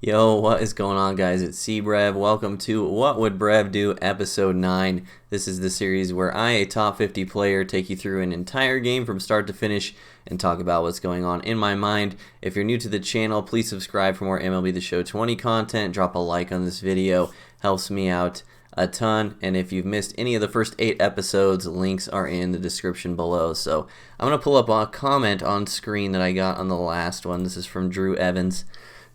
Yo, what is going on, guys? It's Brev. Welcome to What Would Brev Do, Episode 9. This is the series where I, a top 50 player, take you through an entire game from start to finish and talk about what's going on in my mind. If you're new to the channel, please subscribe for more MLB The Show 20 content. Drop a like on this video. Helps me out a ton. And if you've missed any of the first 8 episodes, links are in the description below. So I'm going to pull up a comment on screen that I got on the last one. This is from Drew Evans.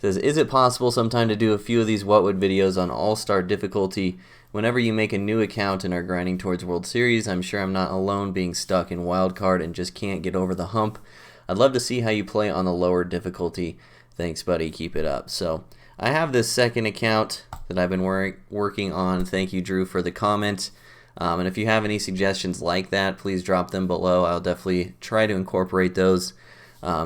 Says, is it possible sometime to do a few of these What Would videos on All-Star difficulty? Whenever you make a new account and are grinding towards World Series, I'm sure I'm not alone being stuck in Wild Card and just can't get over the hump. I'd love to see how you play on the lower difficulty. Thanks, buddy. Keep it up. So I have this second account that I've been working on. Thank you, Drew, for the comment. And if you have any suggestions like that, please drop them below. I'll definitely try to incorporate those.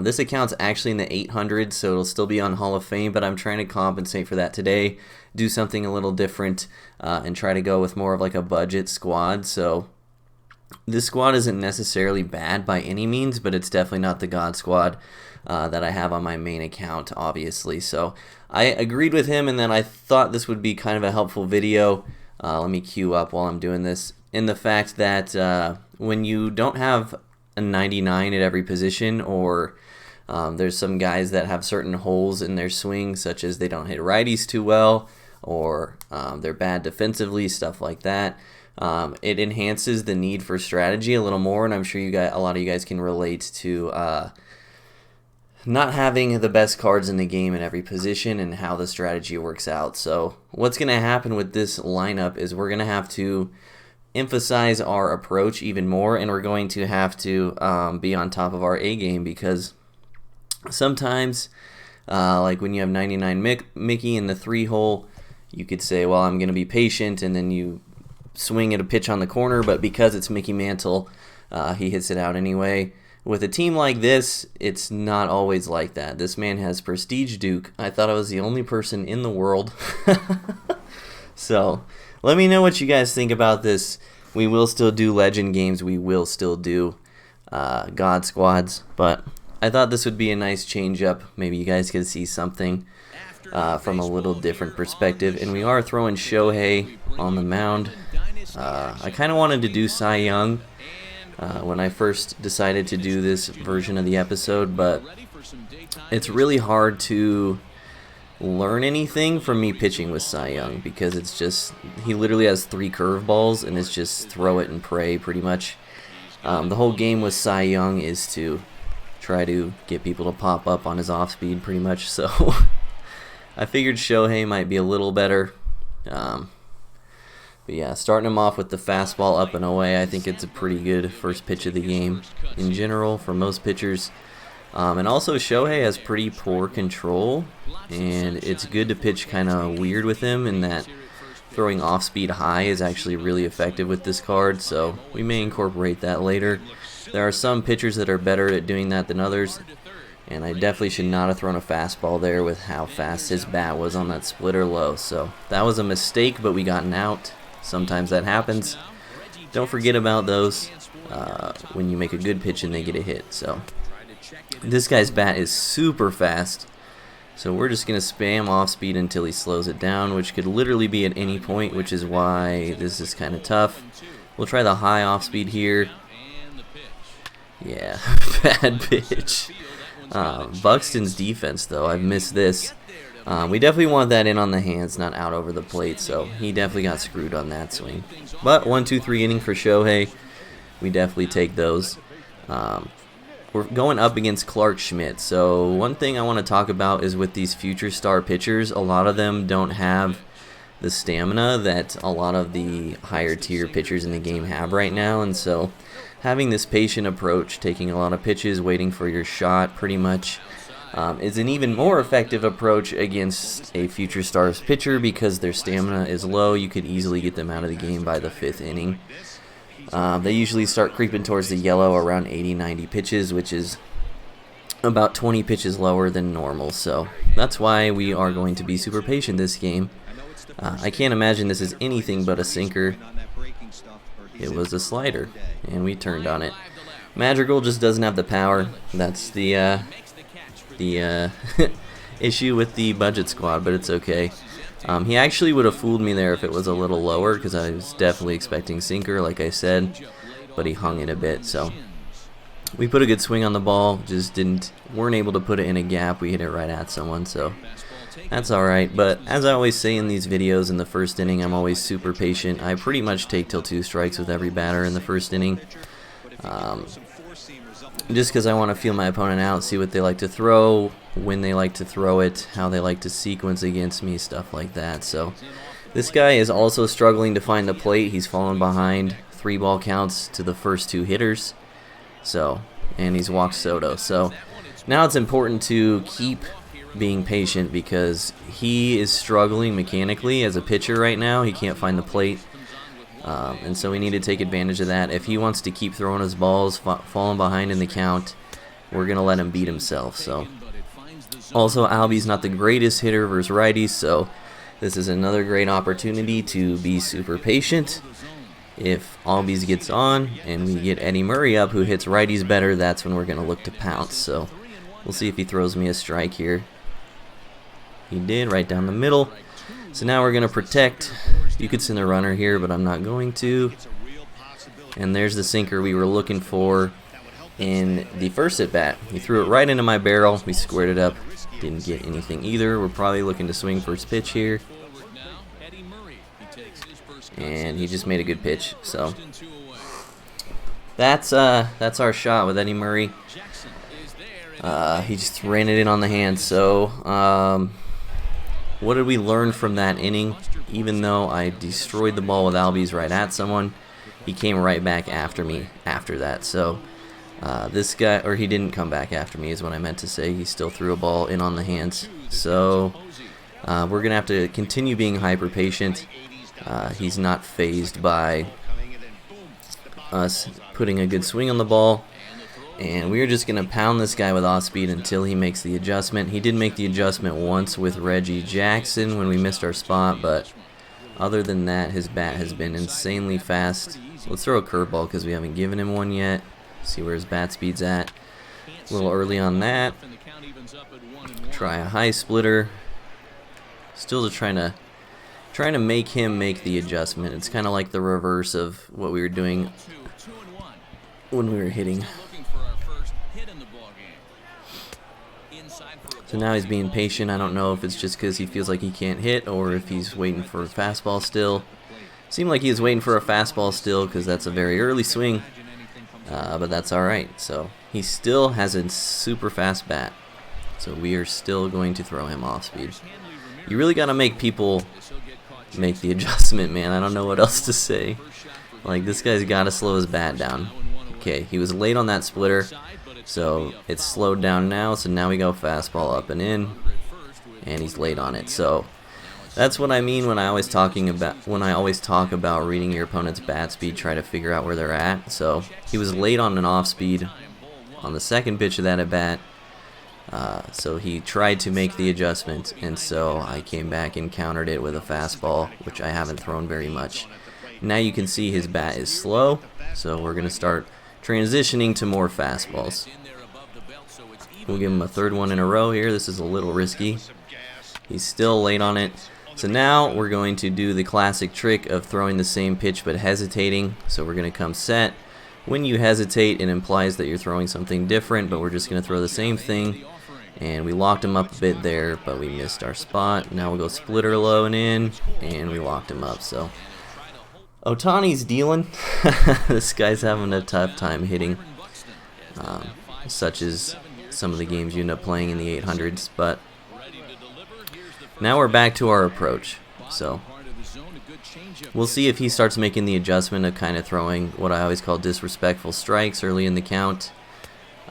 This account's actually in the 800s, so it'll still be on Hall of Fame, but I'm trying to compensate for that today, do something a little different, and try to go with more of like a budget squad. So this squad isn't necessarily bad by any means, but it's definitely not the God squad that I have on my main account, obviously. So I agreed with him, and then I thought this would be kind of a helpful video. Let me queue up while I'm doing this, in the fact that when you don't have a 99 at every position, or there's some guys that have certain holes in their swing, such as they don't hit righties too well, or they're bad defensively, stuff like that. It enhances the need for strategy a little more, and I'm sure a lot of you guys can relate to not having the best cards in the game in every position and how the strategy works out. So what's going to happen with this lineup is we're going to have to emphasize our approach even more, and we're going to have to be on top of our A game, because sometimes like when you have 99 Mickey in the 3-hole, you could say, well, I'm going to be patient, and then you swing at a pitch on the corner, but because it's Mickey Mantle, he hits it out anyway. With a team like this, it's not always like that. This man has Prestige Duke. I thought I was the only person in the world. So let me know what you guys think about this. We will still do legend games. We will still do God squads. But I thought this would be a nice change up. Maybe you guys could see something from a little different perspective. And we are throwing Shohei on the mound. I kind of wanted to do Cy Young when I first decided to do this version of the episode. But it's really hard to learn anything from me pitching with Cy Young, because it's just, he literally has 3 curveballs and it's just throw it and pray pretty much. The whole game with Cy Young is to try to get people to pop up on his off speed pretty much. So I figured Shohei might be a little better. But yeah, starting him off with the fastball up and away, I think it's a pretty good first pitch of the game in general for most pitchers. And also Shohei has pretty poor control, and it's good to pitch kind of weird with him, in that throwing off speed high is actually really effective with this card, so we may incorporate that later. There are some pitchers that are better at doing that than others, and I definitely should not have thrown a fastball there with how fast his bat was on that splitter low. So that was a mistake, but we got an out. Sometimes that happens. Don't forget about those when you make a good pitch and they get a hit. So this guy's bat is super fast, so we're just going to spam off speed until he slows it down, which could literally be at any point, which is why this is kind of tough. We'll try the high off speed here. Yeah, bad pitch. Buxton's defense, though, I've missed this. We definitely want that in on the hands, not out over the plate, so he definitely got screwed on that swing. But 1-2-3 inning for Shohei. We definitely take those. We're going up against Clark Schmidt. So one thing I want to talk about is with these future star pitchers, a lot of them don't have the stamina that a lot of the higher tier pitchers in the game have right now. And so having this patient approach, taking a lot of pitches, waiting for your shot pretty much, is an even more effective approach against a future stars pitcher, because their stamina is low. You could easily get them out of the game by the 5th inning. They usually start creeping towards the yellow around 80-90 pitches, which is about 20 pitches lower than normal. So that's why we are going to be super patient this game. I can't imagine this is anything but a sinker. It was a slider, and we turned on it. Madrigal just doesn't have the power. That's the issue with the budget squad, but it's okay. He actually would have fooled me there if it was a little lower, because I was definitely expecting sinker, like I said, but he hung it a bit. So we put a good swing on the ball, just weren't able to put it in a gap. We hit it right at someone, so that's alright. But as I always say in these videos, in the first inning, I'm always super patient. I pretty much take till 2 strikes with every batter in the first inning. Just because I want to feel my opponent out, see what they like to throw, when they like to throw it, how they like to sequence against me, stuff like that. So this guy is also struggling to find the plate. He's fallen behind 3 ball counts to the first 2 hitters. So, and he's walked Soto. So now it's important to keep being patient, because he is struggling mechanically as a pitcher right now. He can't find the plate. And so we need to take advantage of that. If he wants to keep throwing his balls, falling behind in the count, we're going to let him beat himself. So, also, Albie's not the greatest hitter versus righties, so this is another great opportunity to be super patient. If Albies gets on and we get Eddie Murray up, who hits righties better, that's when we're going to look to pounce. So we'll see if he throws me a strike here. He did, right down the middle. So now we're going to protect. You could send a runner here, but I'm not going to. And there's the sinker we were looking for in the first at-bat. He threw it right into my barrel. We squared it up. Didn't get anything either. We're probably looking to swing first pitch here. And he just made a good pitch. So that's our shot with Eddie Murray. He just ran it in on the hand. So what did we learn from that inning? Even though I destroyed the ball with Albies right at someone, he came right back after me after that. So this guy, or he didn't come back after me is what I meant to say. He still threw a ball in on the hands. So we're going to have to continue being hyper patient. He's not fazed by us putting a good swing on the ball. And we're just going to pound this guy with off speed until he makes the adjustment. He did make the adjustment once with Reggie Jackson when we missed our spot, but other than that, his bat has been insanely fast. Let's throw a curveball because we haven't given him one yet. See where his bat speed's at. A little early on that. Try a high splitter. Still trying to make him make the adjustment. It's kind of like the reverse of what we were doing when we were hitting. So now he's being patient. I don't know if it's just because he feels like he can't hit or if he's waiting for a fastball still. Seemed like he was waiting for a fastball still because that's a very early swing, but that's alright. So he still has a super fast bat, so we are still going to throw him off speed. You really got to make people make the adjustment, man. I don't know what else to say. Like, this guy's got to slow his bat down. Okay, he was late on that splitter. So it's slowed down now, so now we go fastball up and in, and he's late on it. So that's what I mean when I always talk about reading your opponent's bat speed, try to figure out where they're at. So he was late on an off speed on the second pitch of that at bat. So he tried to make the adjustment, and so I came back and countered it with a fastball, which I haven't thrown very much. Now you can see his bat is slow, so we're going to start transitioning to more fastballs. We'll give him a third one in a row here. This is a little risky. He's still late on it. So now we're going to do the classic trick of throwing the same pitch but hesitating. So we're going to come set. When you hesitate, it implies that you're throwing something different, but we're just going to throw the same thing. And we locked him up a bit there, but we missed our spot. Now we'll go splitter low and in, and we locked him up. So Ohtani's dealing. This guy's having a tough time hitting, such as some of the games you end up playing in the 800s. But now we're back to our approach. So we'll see if he starts making the adjustment of kind of throwing what I always call disrespectful strikes early in the count.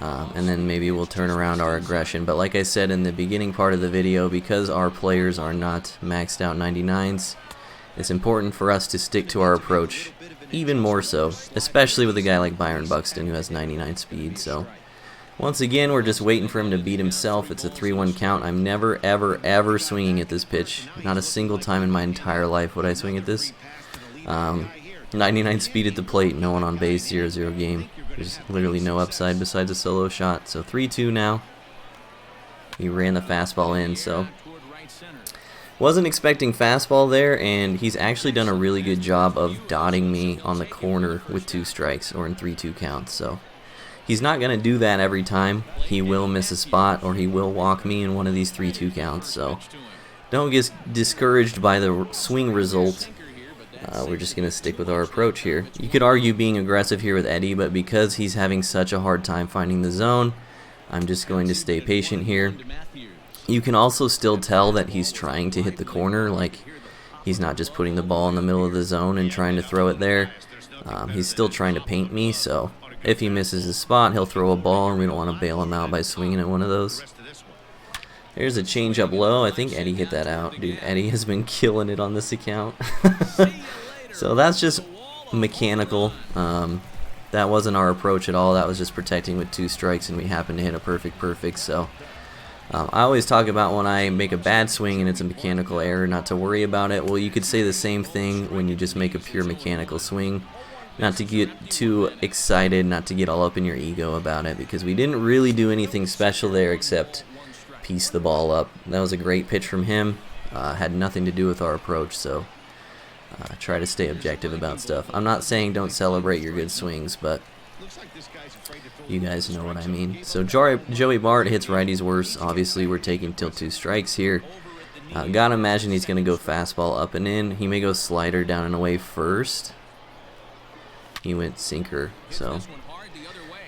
And then maybe we'll turn around our aggression. But like I said in the beginning part of the video, because our players are not maxed out 99s, it's important for us to stick to our approach even more so, especially with a guy like Byron Buxton who has 99 speed. So once again, we're just waiting for him to beat himself. It's a 3-1 count. I'm never, ever, ever swinging at this pitch. Not a single time in my entire life would I swing at this. 99 speed at the plate, no one on base, 0-0 game. There's literally no upside besides a solo shot. So 3-2 now. He ran the fastball in, so wasn't expecting fastball there, and he's actually done a really good job of dotting me on the corner with 2 strikes or in 3-2 counts. So he's not going to do that every time. He will miss a spot or he will walk me in one of these 3-2 counts. So don't get discouraged by the swing result. We're just going to stick with our approach here. You could argue being aggressive here with Eddie, but because he's having such a hard time finding the zone, I'm just going to stay patient here. You can also still tell that he's trying to hit the corner, like he's not just putting the ball in the middle of the zone and trying to throw it there. He's still trying to paint me, so if he misses his spot, he'll throw a ball, and we don't want to bail him out by swinging at one of those. There's a changeup low. I think Eddie hit that out. Dude, Eddie has been killing it on this account. So that's just mechanical. That wasn't our approach at all. That was just protecting with 2 strikes, and we happened to hit a perfect. So I always talk about when I make a bad swing and it's a mechanical error, not to worry about it. Well, you could say the same thing when you just make a pure mechanical swing. Not to get too excited, not to get all up in your ego about it, because we didn't really do anything special there except piece the ball up. That was a great pitch from him. Had nothing to do with our approach, so try to stay objective about stuff. I'm not saying don't celebrate your good swings, but you guys know what I mean. So Joey Bart hits righties worse. Obviously, we're taking till 2 strikes here. Gotta imagine he's going to go fastball up and in. He may go slider down and away first. He went sinker, so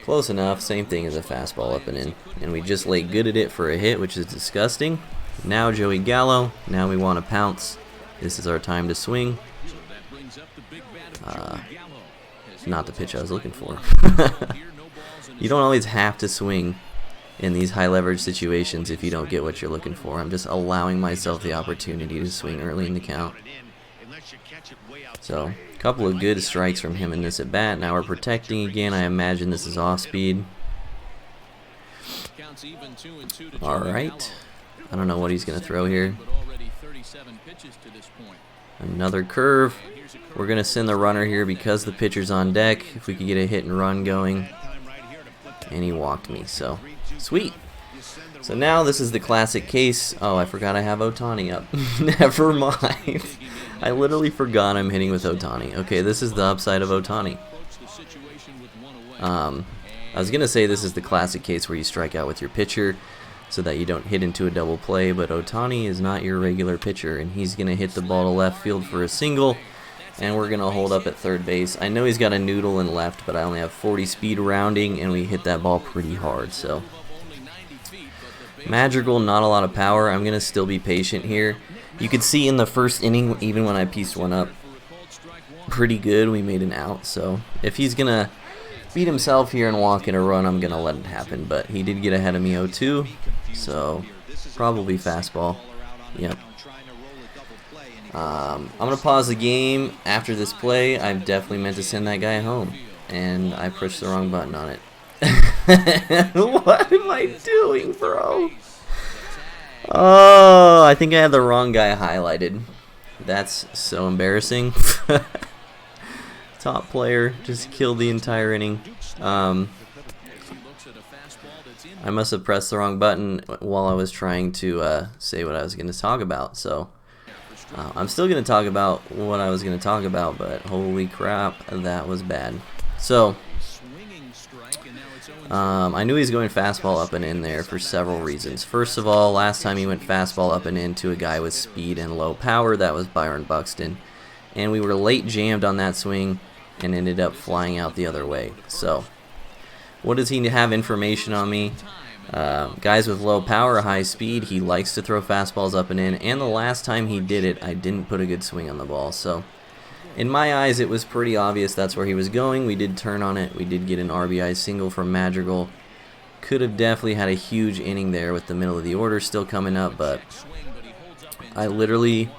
close enough. Same thing as a fastball up and in. And we just lay good at it for a hit, which is disgusting. Now Joey Gallo. Now we want to pounce. This is our time to swing. Not the pitch I was looking for. You don't always have to swing in these high leverage situations if you don't get what you're looking for. I'm just allowing myself the opportunity to swing early in the count. So a couple of good strikes from him in this at bat. Now we're protecting again. I imagine this is off speed. Alright. I don't know what he's going to throw here. Another curve. We're going to send the runner here because the pitcher's on deck. If we could get a hit and run going. And he walked me, so sweet. So now this is the classic case. Oh, I forgot I have Ohtani up. Never mind. I literally forgot I'm hitting with Ohtani. Okay, this is the upside of Ohtani. I was going to say this is the classic case where you strike out with your pitcher so that you don't hit into a double play, but Ohtani is not your regular pitcher, and he's going to hit the ball to left field for a single, and we're going to hold up at third base. I know he's got a noodle in left, but I only have 40 speed rounding, and we hit that ball pretty hard, so Madrigal, not a lot of power. I'm going to still be patient here. You could see in the first inning, even when I pieced one up pretty good, we made an out, so if he's going to beat himself here and walk in a run, I'm going to let it happen, but he did get ahead of me 0-2, so probably fastball. Yep. I'm going to pause the game after this play. I definitely meant to send that guy home, and I pushed the wrong button on it. What am I doing, bro? Oh, I think I had the wrong guy highlighted. That's so embarrassing. Top player just killed the entire inning. I must have pressed the wrong button while I was trying to say what I was going to talk about. So I'm still going to talk about what I was going to talk about, but holy crap, that was bad. So I knew he was going fastball up and in there for several reasons. First of all, last time he went fastball up and in to a guy with speed and low power, that was Byron Buxton. And we were late jammed on that swing and ended up flying out the other way. So what does he have information on me? Guys with low power, high speed, he likes to throw fastballs up and in, and the last time he did it, I didn't put a good swing on the ball. So in my eyes, it was pretty obvious that's where he was going. We did turn on it. We did get an RBI single from Madrigal. Could have definitely had a huge inning there with the middle of the order still coming up, but I literally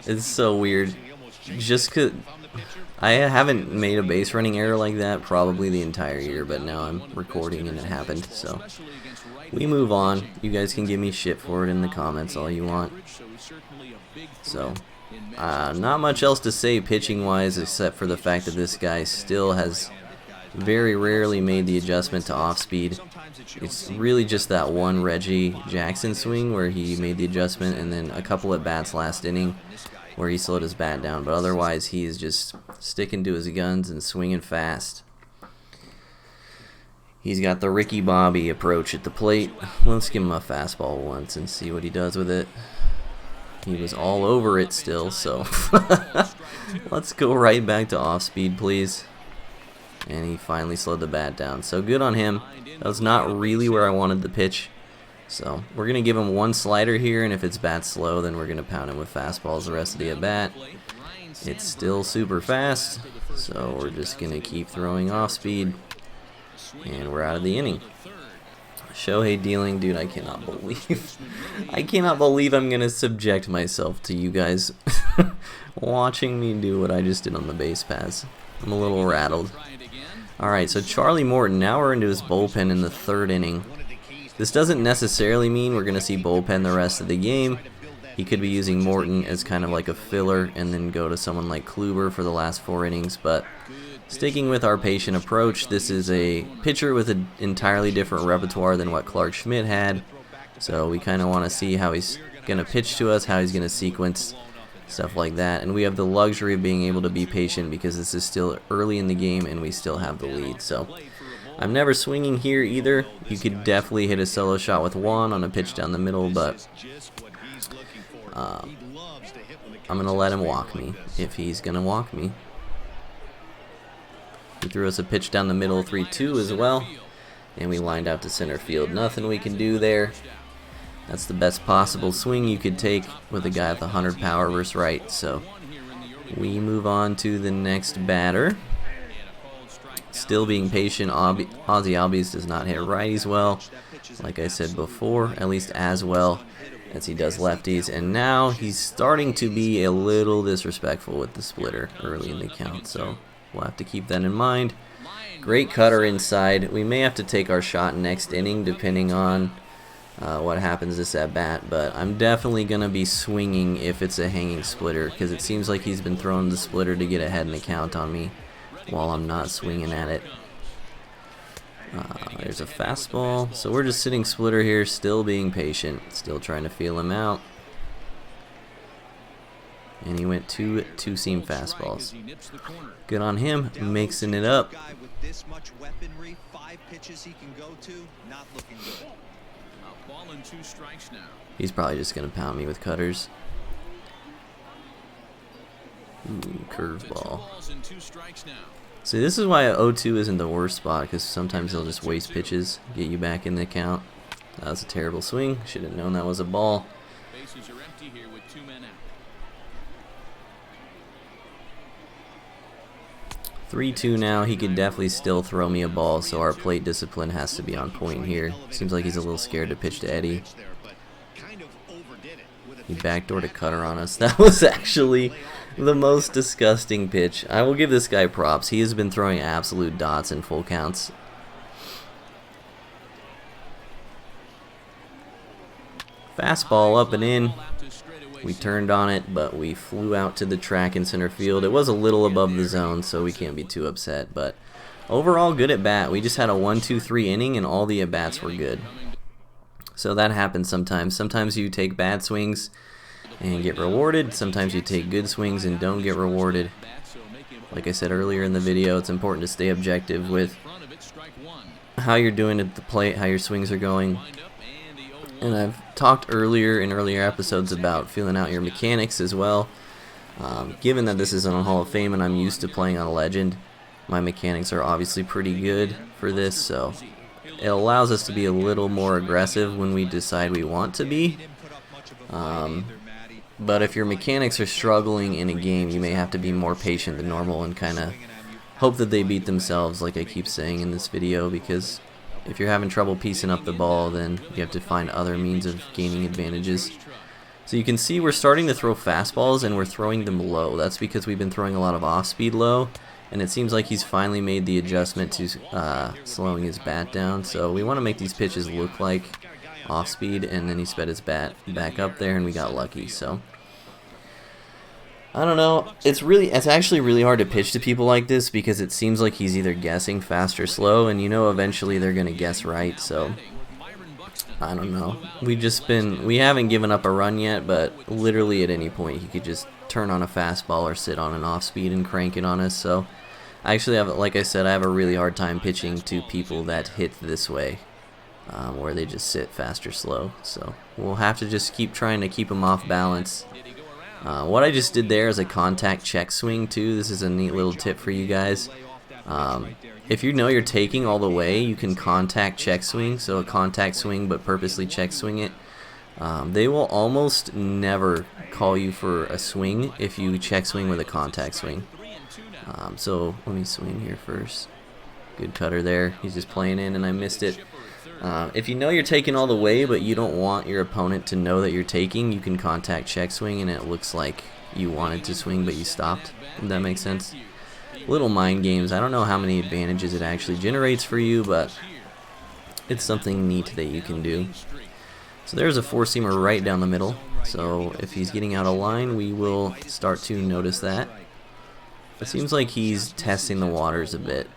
it's so weird. Just 'cause I haven't made a base running error like that probably the entire year, but now I'm recording and it happened. So we move on. You guys can give me shit for it in the comments all you want. So not much else to say pitching wise except for the fact that this guy still has very rarely made the adjustment to off speed. It's really just that one Reggie Jackson swing where he made the adjustment, and then a couple at bats last inning where he slowed his bat down, but otherwise he is just sticking to his guns and swinging fast. He's got the Ricky Bobby approach at the plate. Let's give him a fastball once and see what he does with it. He was all over it still, so let's go right back to off speed, please. And he finally slowed the bat down, so good on him. That was not really where I wanted the pitch. So we're going to give him one slider here, and if it's bat slow, then we're going to pound him with fastballs the rest of the at-bat. It's still super fast, so we're just going to keep throwing off speed, and we're out of the inning. Shohei dealing, dude, I cannot believe I'm going to subject myself to you guys watching me do what I just did on the base pass. I'm a little rattled. Alright, so Charlie Morton, now we're into his bullpen in the third inning. This doesn't necessarily mean we're going to see bullpen the rest of the game. He could be using Morton as kind of like a filler and then go to someone like Kluber for the last 4 innings. But sticking with our patient approach, this is a pitcher with an entirely different repertoire than what Clark Schmidt had. So we kind of want to see how he's going to pitch to us, how he's going to sequence, stuff like that. And we have the luxury of being able to be patient because this is still early in the game and we still have the lead. So I'm never swinging here either. You could definitely hit a solo shot with Juan on a pitch down the middle, but I'm going to let him walk me if he's going to walk me. He threw us a pitch down the middle, 3-2 as well, and we lined out to center field. Nothing we can do there. That's the best possible swing you could take with a guy with 100 power versus right, so we move on to the next batter. Still being patient, Ozzy Albies does not hit righties well, like I said before, at least as well as he does lefties, and now he's starting to be a little disrespectful with the splitter early in the count, so we'll have to keep that in mind. Great cutter inside. We may have to take our shot next inning depending on what happens this at bat, but I'm definitely going to be swinging if it's a hanging splitter because it seems like he's been throwing the splitter to get ahead in the count on me while I'm not swinging at it. There's a fastball. So we're just sitting splitter here, still being patient, still trying to feel him out. And he went 2 two-seam fastballs. Good on him, mixing it up. He's probably just going to pound me with cutters. Ooh, curveball. See, this is why 0-2 isn't the worst spot, because sometimes he'll just waste pitches, get you back in the count. That was a terrible swing. Should have known that was a ball. 3-2 now. He could definitely still throw me a ball, so our plate discipline has to be on point here. Seems like he's a little scared to pitch to Eddie. He backdoored a cutter on us. That was actually the most disgusting pitch. I will give this guy props. He has been throwing absolute dots in full counts. Fastball up and in. We turned on it, but we flew out to the track in center field. It was a little above the zone, so we can't be too upset. But overall, good at bat. We just had a 1-2-3 inning, and all the at bats were good. So that happens sometimes. Sometimes you take bad swings and get rewarded. Sometimes you take good swings and don't get rewarded. Like I said earlier in the video, it's important to stay objective with how you're doing at the plate, how your swings are going. And I've talked earlier in earlier episodes about feeling out your mechanics as well. Given that this is on a Hall of Fame and I'm used to playing on a Legend, my mechanics are obviously pretty good for this, so it allows us to be a little more aggressive when we decide we want to be. But if your mechanics are struggling in a game, you may have to be more patient than normal and kind of hope that they beat themselves, like I keep saying in this video, because if you're having trouble piecing up the ball, then you have to find other means of gaining advantages. So you can see we're starting to throw fastballs and we're throwing them low. That's because we've been throwing a lot of off-speed low, and it seems like he's finally made the adjustment to slowing his bat down. So we want to make these pitches look like off-speed, and then he sped his bat back up there and we got lucky. So I don't know. It's actually really hard to pitch to people like this because it seems like he's either guessing fast or slow, and you know eventually they're gonna guess right. So I don't know. We haven't given up a run yet, but literally at any point he could just turn on a fastball or sit on an off speed and crank it on us. So I actually have, like I said, I have a really hard time pitching to people that hit this way, where they just sit fast or slow. So we'll have to just keep trying to keep them off balance. What I just did there is a contact check swing too. This is a neat little tip for you guys. If you know you're taking all the way, you can contact check swing, so a contact swing but purposely check swing it. They will almost never call you for a swing if you check swing with a contact swing. So let me swing here first. Good cutter there. He's just playing in and I missed it. If you know you're taking all the way but you don't want your opponent to know that you're taking, you can contact check swing and it looks like you wanted to swing but you stopped. If that makes sense. Little mind games. I don't know how many advantages it actually generates for you, but it's something neat that you can do. So there's a four-seamer right down the middle. So if he's getting out of line, we will start to notice that. It seems like he's testing the waters a bit.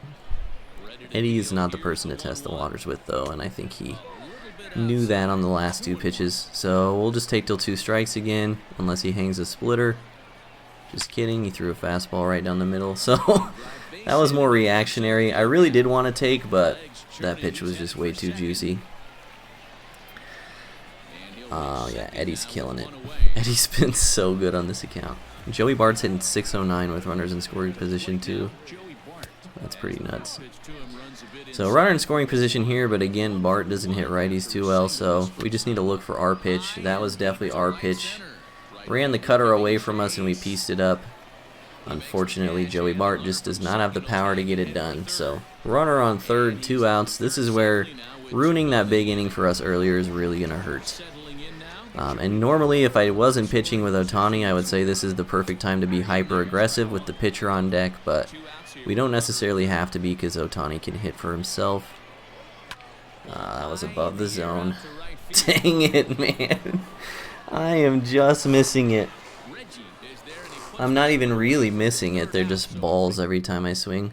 Eddie is not the person to test the waters with, though, and I think he knew that on the last two pitches. So we'll just take till 2 strikes again, unless he hangs a splitter. Just kidding, he threw a fastball right down the middle. So that was more reactionary. I really did want to take, but that pitch was just way too juicy. Yeah, Eddie's killing it. Eddie's been so good on this account. Joey Bart's hitting .609 with runners in scoring position too. That's pretty nuts. So runner in scoring position here, but again, Bart doesn't hit righties too well, so we just need to look for our pitch. That was definitely our pitch. Ran the cutter away from us and we pieced it up. Unfortunately, Joey Bart just does not have the power to get it done. So runner on third, 2 outs. This is where ruining that big inning for us earlier is really going to hurt. And normally if I wasn't pitching with Ohtani, I would say this is the perfect time to be hyper aggressive with the pitcher on deck, but we don't necessarily have to be because Ohtani can hit for himself. That was above the zone. Dang it, man. I am just missing it. I'm not even really missing it. They're just balls every time I swing.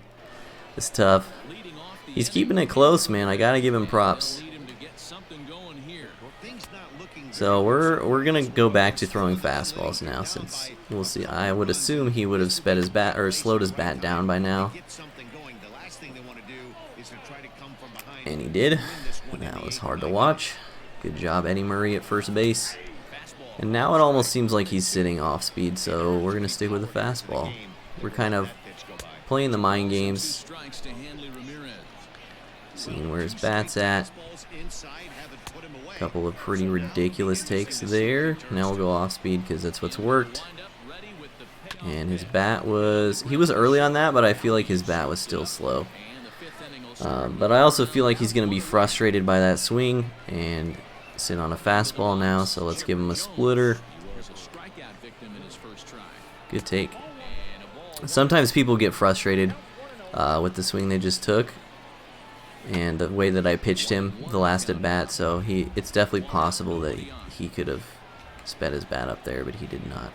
It's tough. He's keeping it close, man. I gotta give him props. So we're gonna go back to throwing fastballs now, since we'll see. I would assume he would have sped his bat or slowed his bat down by now, and he did. That was hard to watch. Good job, Eddie Murray at first base. And now it almost seems like he's sitting off speed, so we're gonna stick with the fastball. We're kind of playing the mind games, seeing where his bat's at. Couple of pretty ridiculous takes there. Now we'll go off speed because that's what's worked. And his bat he was early on that, but I feel like his bat was still slow. But I also feel like he's going to be frustrated by that swing and sit on a fastball now, so let's give him a splitter. Good take. Sometimes people get frustrated with the swing they just took and the way that I pitched him the last at bat, so it's definitely possible that he could have sped his bat up there, but he did not.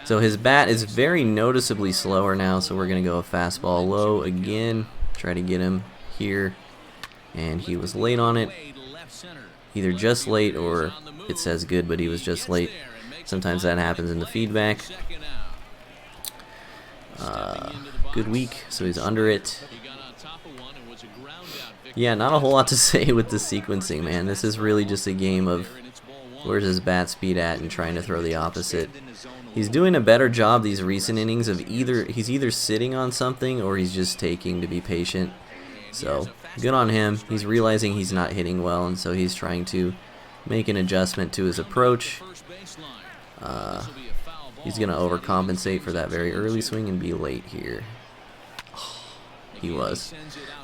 So his bat is very noticeably slower now, so we're going to go a fastball low again, try to get him here, and he was late on it. Either just late or it says good, but he was just late. Sometimes that happens in the feedback. Good week, so he's under it. Yeah, not a whole lot to say with the sequencing, man. This is really just a game of where's his bat speed at and trying to throw the opposite. He's doing a better job these recent innings of he's either sitting on something or he's just taking to be patient. So good on him. He's realizing he's not hitting well, and so he's trying to make an adjustment to his approach. He's going to overcompensate for that very early swing and be late here. He was.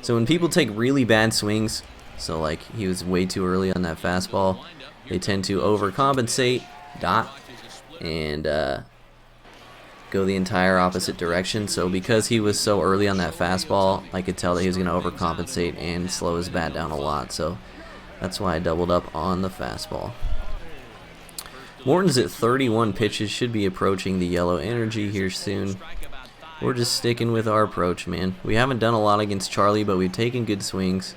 So when people take really bad swings, so like he was way too early on that fastball, they tend to overcompensate, and go the entire opposite direction. So because he was so early on that fastball, I could tell that he was going to overcompensate and slow his bat down a lot. So that's why I doubled up on the fastball. Morton's at 31 pitches, should be approaching the yellow energy here soon. We're just sticking with our approach, man. We haven't done a lot against Charlie, but we've taken good swings.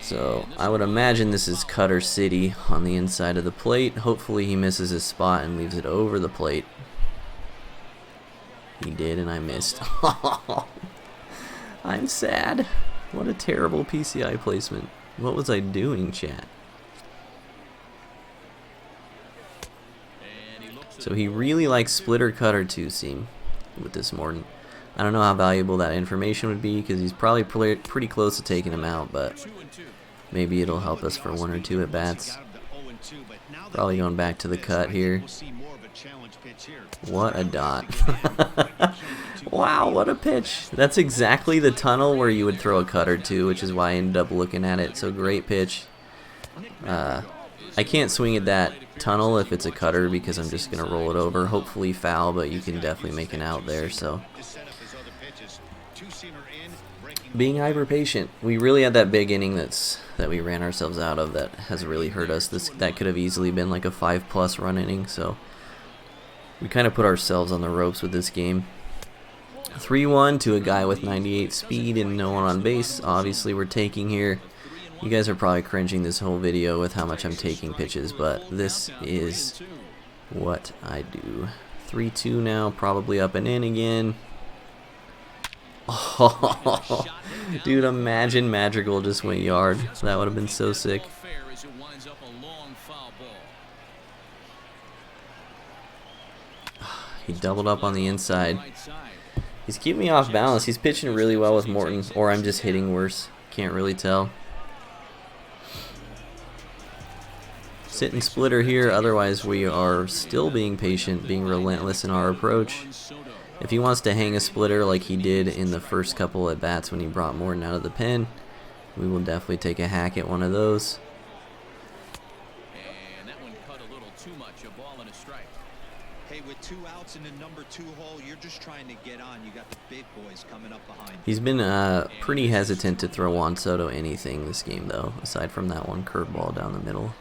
So I would imagine this is Cutter City on the inside of the plate. Hopefully he misses his spot and leaves it over the plate. He did, and I missed. I'm sad. What a terrible PCI placement. What was I doing, chat? So he really likes splitter cutter two seam with this Morton. I don't know how valuable that information would be because he's probably pretty close to taking him out, but maybe it'll help us for 1 or 2 at bats. Probably going back to the cut here. What a dot. Wow, what a pitch. That's exactly the tunnel where you would throw a cutter to, which is why I ended up looking at it. So great pitch. I can't swing at that tunnel if it's a cutter because I'm just going to roll it over. Hopefully foul, but you can definitely make an out there. So being hyper patient. We really had that big inning that we ran ourselves out of that has really hurt us. That could have easily been like a 5+ run inning. So we kind of put ourselves on the ropes with this game. 3-1 to a guy with 98 speed and no one on base. Obviously we're taking here. You guys are probably cringing this whole video with how much I'm taking pitches, but this is what I do. 3-2 now, probably up and in again. Oh, dude, imagine Madrigal just went yard. That would have been so sick. He doubled up on the inside. He's keeping me off balance. He's pitching really well with Morton, or I'm just hitting worse. Can't really tell. Sit and splitter here, otherwise we are still being patient, being relentless in our approach. If he wants to hang a splitter like he did in the first couple at bats when he brought Morton out of the pen, we will definitely take a hack at one of those. And that one cut a little too much, a ball and a strike. Hey, with 2 outs in the number 2 hole, you're just trying to get on. You got the big boys coming up behind. He's been pretty hesitant to throw Juan Soto anything this game, though, aside from that one curveball down the middle.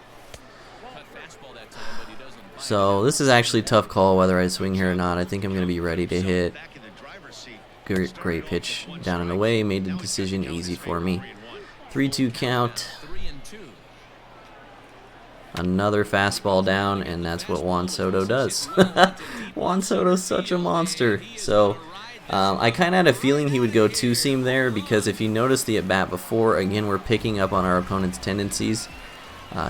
So this is actually a tough call whether I swing here or not. I think I'm going to be ready to hit. Great pitch down and away. Made the decision easy for me. 3-2 count. Another fastball down, and that's what Juan Soto does. Juan Soto's such a monster. So I kind of had a feeling he would go 2-seam there because if you notice the at-bat before, again, we're picking up on our opponent's tendencies.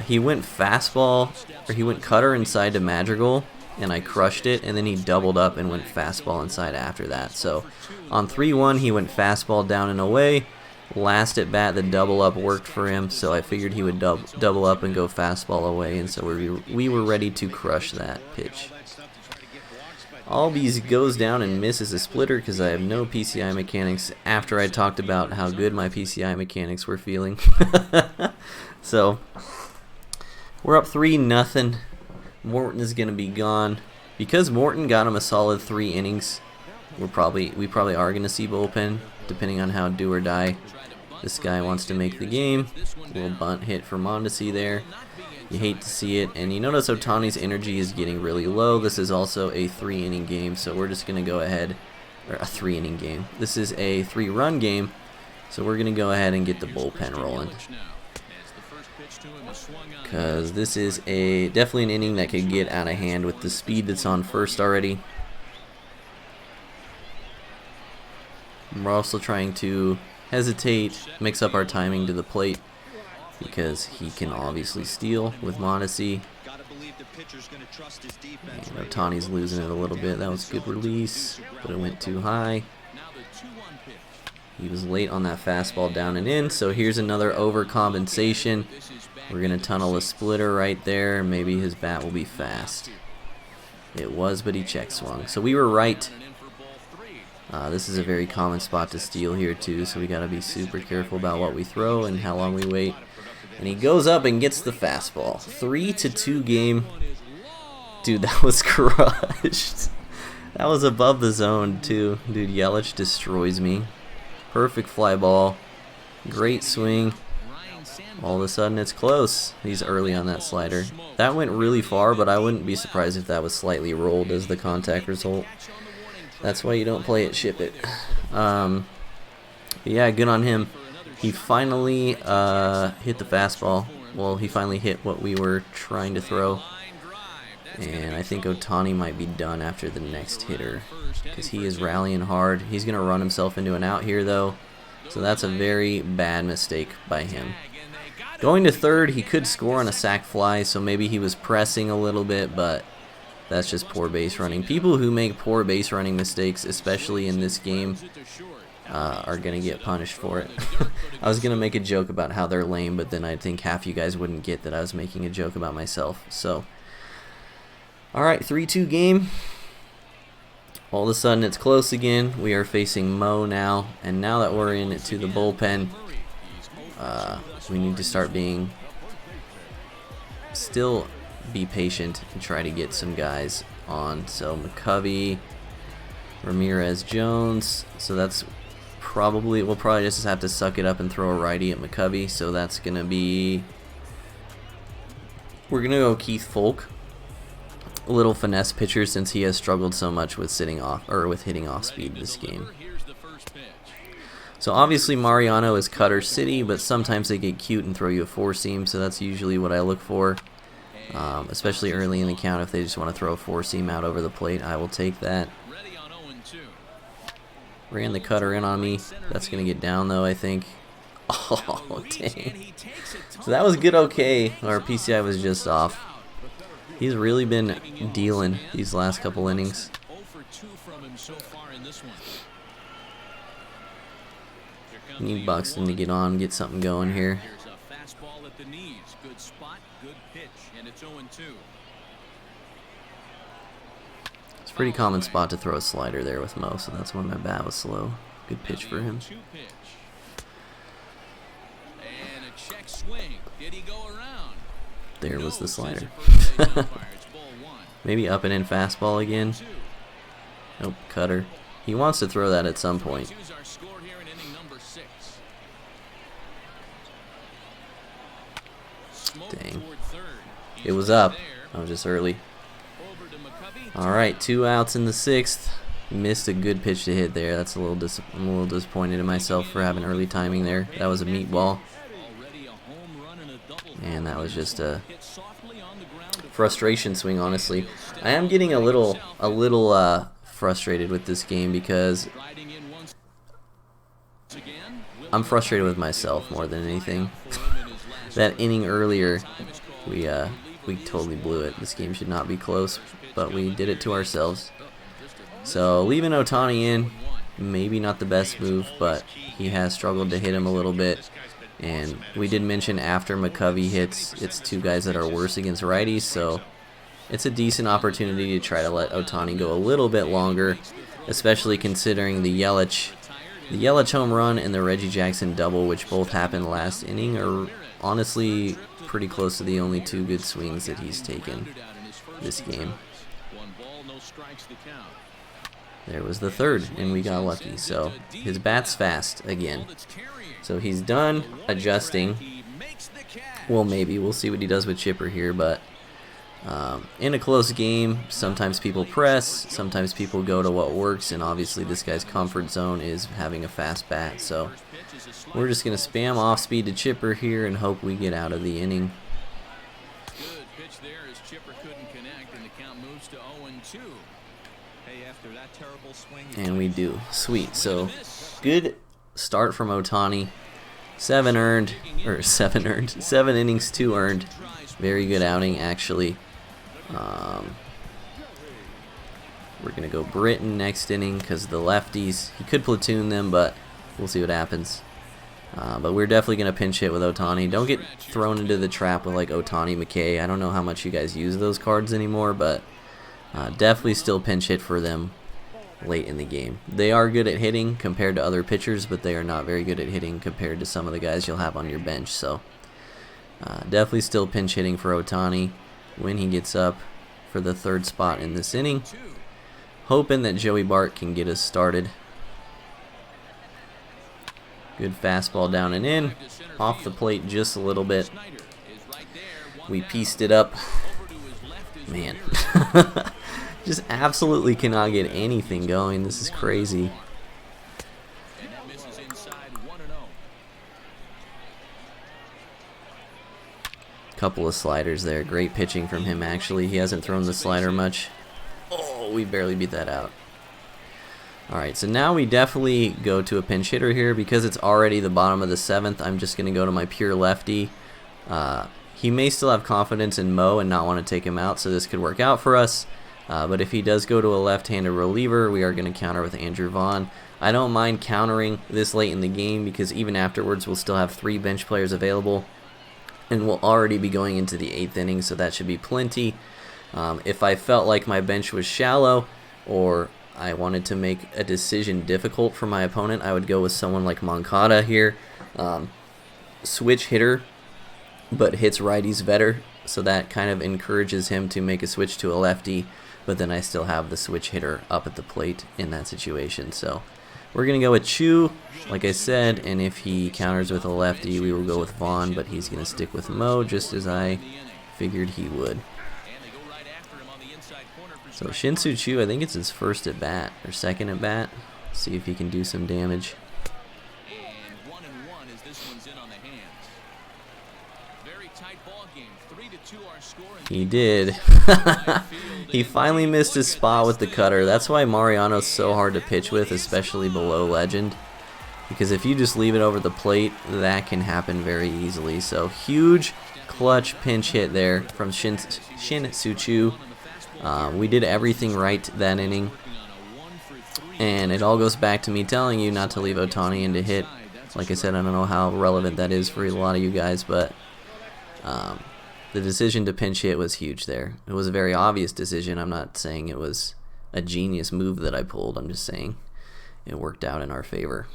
He went fastball, or he went cutter inside to Madrigal, and I crushed it, and then he doubled up and went fastball inside after that. So on 3-1, he went fastball down and away. Last at bat, the double up worked for him, so I figured he would double up and go fastball away, and so we were ready to crush that pitch. Albies goes down and misses a splitter because I have no PCI mechanics after I talked about how good my PCI mechanics were feeling. So we're up 3-0. Morton is going to be gone. Because Morton got him a solid 3 innings, we probably are going to see bullpen, depending on how do or die this guy wants to make the game. A little bunt hit for Mondesi there. You hate to see it. And you notice Ohtani's energy is getting really low. This is also a 3-inning game, so we're just going to go ahead. Or a 3-inning game. This is a 3-run game, so we're going to go ahead and get the bullpen rolling. Because this is definitely an inning that could get out of hand with the speed that's on first already. We're also trying to hesitate, mix up our timing to the plate, because he can obviously steal with Mondesi. And Ohtani's losing it a little bit. That was a good release, but it went too high. He was late on that fastball down and in, so here's another overcompensation. We're going to tunnel a splitter right there. Maybe his bat will be fast. It was, but he check swung. So we were right. This is a very common spot to steal here too, so we got to be super careful about what we throw and how long we wait. And he goes up and gets the fastball. 3-2 game. Dude, that was crushed. That was above the zone too. Dude, Yelich destroys me. Perfect fly ball. Great swing. All of a sudden it's close. He's early on that slider. That went really far, but I wouldn't be surprised if that was slightly rolled as the contact result. That's why you don't play it, ship it. Yeah, good on him. He finally hit the fastball. Well, he finally hit what we were trying to throw. And I think Ohtani might be done after the next hitter, because he is rallying hard. He's going to run himself into an out here, though. So that's a very bad mistake by him. Going to third, he could score on a sac fly, so maybe he was pressing a little bit, but that's just poor base running. People who make poor base running mistakes, especially in this game, are going to get punished for it. I was going to make a joke about how they're lame, but then I think half you guys wouldn't get that I was making a joke about myself. So, alright, 3-2 game. All of a sudden it's close again. We are facing Mo now, and now that we're into the bullpen, we need to start being, still be patient and try to get some guys on. So McCovey, Ramirez, Jones. So that's probably, we'll probably just have to suck it up and throw a righty at McCovey. So that's gonna be, we're gonna go Keith Folk, a little finesse pitcher, since he has struggled so much with sitting off, or with hitting off speed this game. So obviously Mariano is cutter city, but sometimes they get cute and throw you a four seam, so that's usually what I look for, especially early in the count. If they just want to throw a four seam out over the plate, I will take that. Ran the cutter in on me. That's going to get down though, I think. Oh, dang. So that was good, okay. Our PCI was just off. He's really been dealing these last couple innings. Need Buxton to get on, get something going here. It's a pretty common spot to throw a slider there with Mo, so that's why my bat was slow. Good pitch for him. There was the slider. Maybe up and in fastball again. Nope, cutter. He wants to throw that at some point. Dang. It was up. I was just early. Alright, 2 outs in the 6th. Missed a good pitch to hit there. That's I'm a little disappointed in myself for having early timing there. That was a meatball. And that was just a frustration swing, honestly. I am getting a little frustrated with this game because I'm frustrated with myself more than anything. That inning earlier, we totally blew it. This game should not be close, but we did it to ourselves. So leaving Ohtani in, maybe not the best move, but he has struggled to hit him a little bit. And we did mention after McCovey hits, it's two guys that are worse against righties, so it's a decent opportunity to try to let Ohtani go a little bit longer, especially considering the Yelich home run and the Reggie Jackson double, which both happened last inning, are honestly pretty close to the only two good swings that he's taken this game. There was the third, and we got lucky. So his bat's fast again. So he's done adjusting. Well, maybe. We'll see what he does with Chipper here, but in a close game, sometimes people press, sometimes people go to what works, and obviously this guy's comfort zone is having a fast bat. So we're just going to spam off speed to Chipper here and hope we get out of the inning. Good pitch there as Chipper couldn't connect, and the count moves to 0-2. Hey, after that terrible swing, And we do. Sweet. So good start from Ohtani. 7 innings, 2 earned. Very good outing, actually. We're going to go Britton next inning because the lefties, he could platoon them, but we'll see what happens. But we're definitely going to pinch hit with Ohtani. Don't get thrown into the trap with like Ohtani McKay. I don't know how much you guys use those cards anymore, but definitely still pinch hit for them late in the game. They are good at hitting compared to other pitchers, but they are not very good at hitting compared to some of the guys you'll have on your bench. So definitely still pinch hitting for Ohtani when he gets up for the 3rd spot in this inning. Hoping that Joey Bart can get us started. Good fastball down and in. Off the plate just a little bit. We pieced it up. Man. Just absolutely cannot get anything going. This is crazy. Couple of sliders there. Great pitching from him, actually. He hasn't thrown the slider much. Oh, we barely beat that out. Alright, so now we definitely go to a pinch hitter here. Because it's already the bottom of the 7th, I'm just going to go to my pure lefty. He may still have confidence in Mo and not want to take him out, so this could work out for us. But if he does go to a left-handed reliever, we are going to counter with Andrew Vaughn. I don't mind countering this late in the game because even afterwards we'll still have 3 bench players available. And we'll already be going into the 8th inning, so that should be plenty. If I felt like my bench was shallow or I wanted to make a decision difficult for my opponent, I would go with someone like Moncada here. Switch hitter, but hits righties better, so that kind of encourages him to make a switch to a lefty, but then I still have the switch hitter up at the plate in that situation. So we're going to go with Chu, like I said, and if he counters with a lefty, we will go with Vaughn, but he's going to stick with Mo, just as I figured he would. So Shin-Soo Choo, I think it's his first at bat, or second at bat. See if he can do some damage. He did. He finally missed his spot with the cutter. That's why Mariano's so hard to pitch with, especially below Legend. Because if you just leave it over the plate, that can happen very easily. So huge clutch pinch hit there from Shin-Soo Choo. We did everything right that inning. And it all goes back to me telling you not to leave Ohtani in to hit. Like I said, I don't know how relevant that is for a lot of you guys, but the decision to pinch hit was huge there. It was a very obvious decision. I'm not saying it was a genius move that I pulled. I'm just saying it worked out in our favor.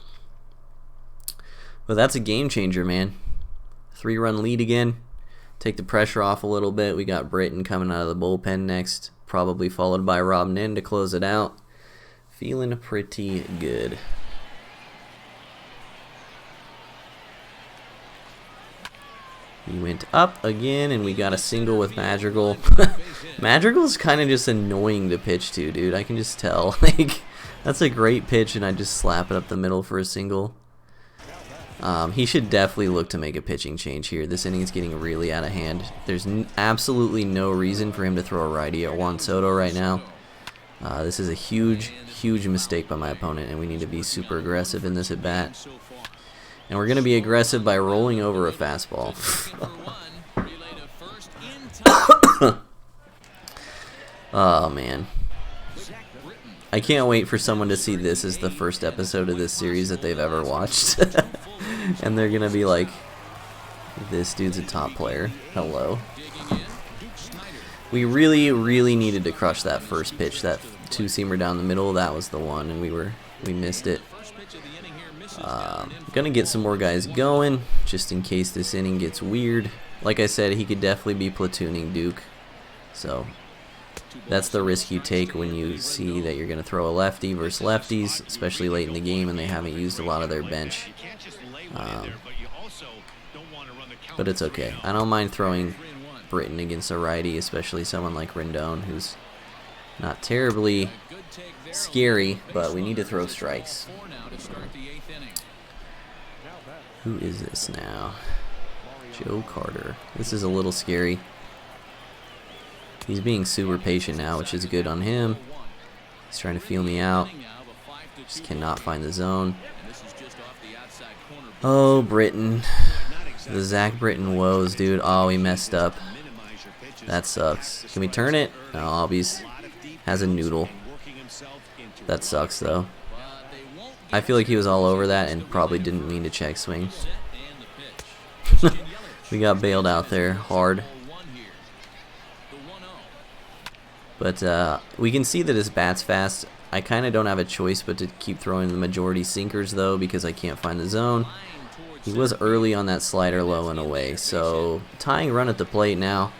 But that's a game changer, man. 3-run lead again. Take the pressure off a little bit. We got Britton coming out of the bullpen next, probably followed by Rob Nin to close it out. Feeling pretty good. He went up again, and we got a single with Madrigal. Madrigal's kind of just annoying to pitch to, dude. I can just tell. Like, that's a great pitch, and I just slap it up the middle for a single. He should definitely look to make a pitching change here. This inning is getting really out of hand. There's absolutely no reason for him to throw a righty at Juan Soto right now. This is a huge, huge mistake by my opponent, and we need to be super aggressive in this at-bat. And we're going to be aggressive by rolling over a fastball. Oh, man. I can't wait for someone to see this as the first episode of this series that they've ever watched. And they're going to be like, this dude's a top player. Hello. We really, really needed to crush that first pitch. That 2-seamer down the middle, that was the one, and we missed it. Gonna get some more guys going, just in case this inning gets weird. Like I said, he could definitely be platooning Duke. So that's the risk you take when you see that you're going to throw a lefty versus lefties, especially late in the game, and they haven't used a lot of their bench. But it's okay. I don't mind throwing Britton against a righty, especially someone like Rendon, who's not terribly scary, but we need to throw strikes. Who is this now? Joe Carter. This is a little scary. He's being super patient now, which is good on him. He's trying to feel me out. Just cannot find the zone. Oh, Britton. The Zach Britton woes, dude. Oh, he messed up. That sucks. Can we turn it? No, Albies has a noodle. That sucks, though. I feel like he was all over that and probably didn't mean to check swing. We got bailed out there hard. But we can see that his bat's fast. I kind of don't have a choice but to keep throwing the majority sinkers, though, because I can't find the zone. He was early on that slider low and away. So tying run at the plate now.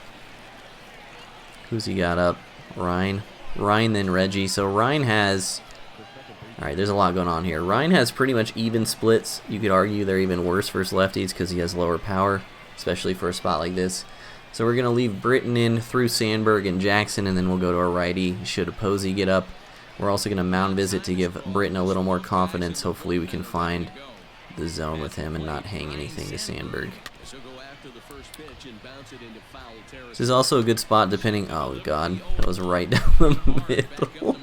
Who's he got up? Ryan, then Reggie. So Ryan has Alright, there's a lot going on here. Ryan has pretty much even splits. You could argue they're even worse versus lefties because he has lower power, especially for a spot like this. So we're going to leave Britton in through Sandberg and Jackson, and then we'll go to our righty should Posey get up. We're also going to mound visit to give Britton a little more confidence. Hopefully we can find the zone with him and not hang anything to Sandberg. This is also a good spot depending... Oh, God. That was right down the middle.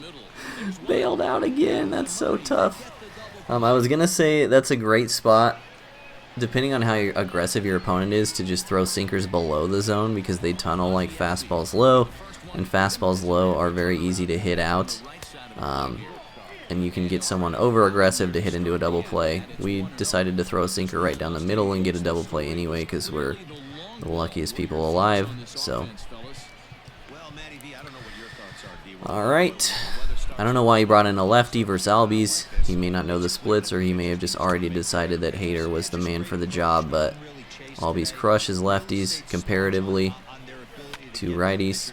Bailed out again. That's so tough. I was going to say that's a great spot, depending on how aggressive your opponent is, to just throw sinkers below the zone because they tunnel like fastballs low, and fastballs low are very easy to hit out. And you can get someone over aggressive to hit into a double play. We decided to throw a sinker right down the middle and get a double play anyway because we're the luckiest people alive. So, alright. I don't know why he brought in a lefty versus Albies. He may not know the splits, or he may have just already decided that Hader was the man for the job, but Albies crushes lefties comparatively to righties.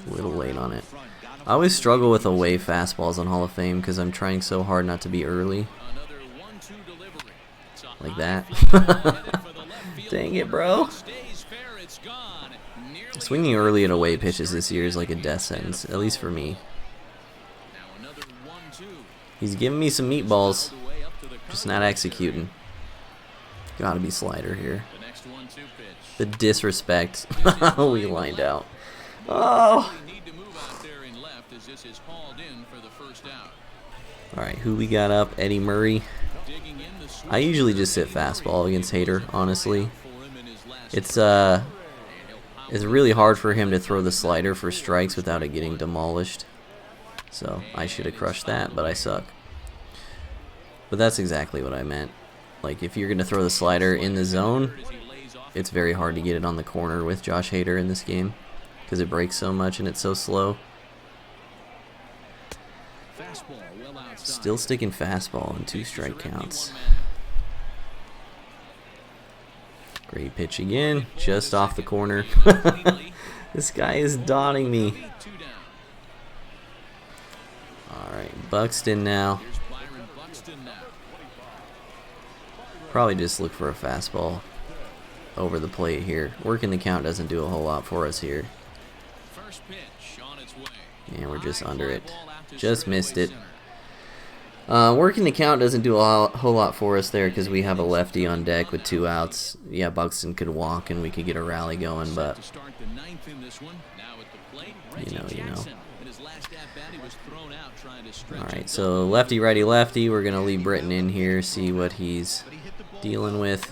A little late on it. I always struggle with away fastballs on Hall of Fame because I'm trying so hard not to be early. Like that. Dang it, bro. Swinging early at away pitches this year is like a death sentence, at least for me. He's giving me some meatballs, just not executing. Gotta be slider here. The disrespect. We lined out. Oh! Alright, who we got up? Eddie Murray. I usually just sit fastball against Hader, honestly. It's really hard for him to throw the slider for strikes without it getting demolished. So I should have crushed that, but I suck. But that's exactly what I meant. Like, if you're going to throw the slider in the zone, it's very hard to get it on the corner with Josh Hader in this game because it breaks so much and it's so slow. Still sticking fastball in 2 strike counts. Great pitch again, just off the corner. This guy is dotting me. Alright, Buxton now. Probably just look for a fastball over the plate here. Working the count doesn't do a whole lot for us here. And we're just under it. Just missed it. Working the count doesn't do a whole lot for us there because we have a lefty on deck with 2 outs. Yeah, Buxton could walk and we could get a rally going, but you know. Alright, so lefty, righty, lefty. We're going to leave Britton in here, see what he's dealing with.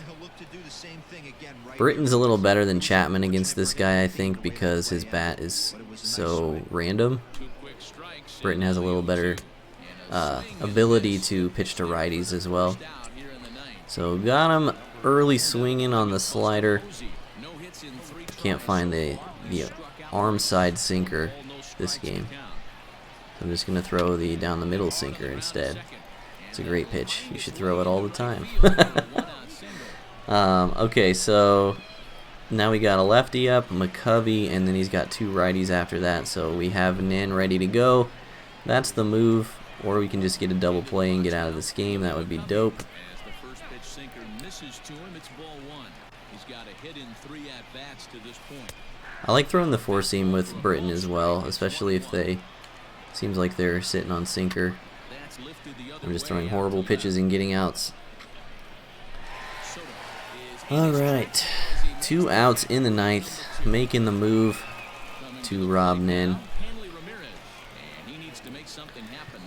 Britton's a little better than Chapman against this guy, I think, because his bat is so random. Britton has a little better ability to pitch to righties as well. So got him early swinging on the slider. Can't find the arm side sinker this game. So I'm just going to throw the down the middle sinker instead. It's a great pitch. You should throw it all the time. Okay, so now we got a lefty up, McCovey, and then he's got 2 righties after that. So we have Nin ready to go. That's the move. Or we can just get a double play and get out of this game. That would be dope. I like throwing the 4-seam with Britton as well, especially if they... Seems like they're sitting on sinker. I'm just throwing horrible pitches and getting outs. Alright. 2 outs in the 9th. Making the move to Rob Nin.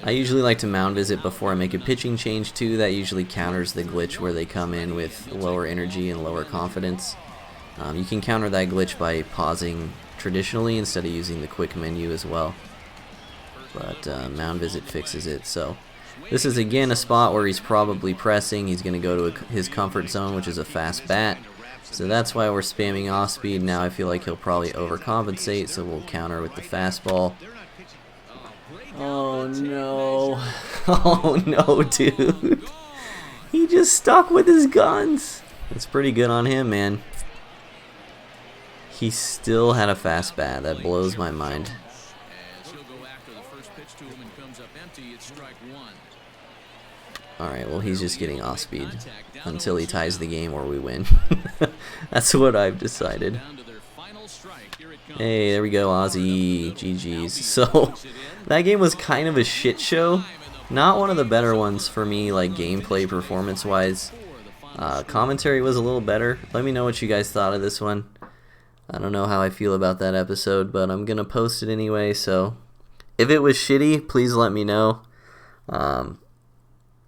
I usually like to mound visit before I make a pitching change too. That usually counters the glitch where they come in with lower energy and lower confidence. You can counter that glitch by pausing traditionally instead of using the quick menu as well. But mound visit fixes it. So this is again a spot where he's probably pressing. He's going to go to his comfort zone, which is a fast bat. So that's why we're spamming off speed. Now I feel like he'll probably overcompensate, so we'll counter with the fastball. Oh no. Oh no, dude. He just stuck with his guns. That's pretty good on him, man. He still had a fast bat. That blows my mind. As he'll go after the first pitch to him and comes up empty, it's strike one. Alright, well, he's just getting off speed until he ties the game or we win. That's what I've decided. Down to their final strike. Here it comes. Hey, there we go, Ozzy. GG's. So, that game was kind of a shit show. Not one of the better ones for me, like gameplay performance-wise. Commentary was a little better. Let me know what you guys thought of this one. I don't know how I feel about that episode, but I'm going to post it anyway, so if it was shitty, please let me know.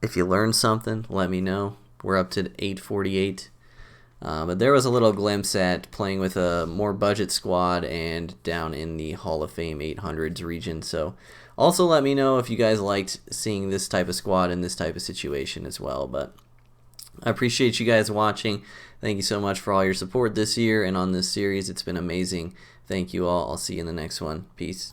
If you learned something, let me know. We're up to 848. But there was a little glimpse at playing with a more budget squad and down in the Hall of Fame 800s region. So also let me know if you guys liked seeing this type of squad in this type of situation as well. But I appreciate you guys watching. Thank you so much for all your support this year and on this series. It's been amazing. Thank you all. I'll see you in the next one. Peace.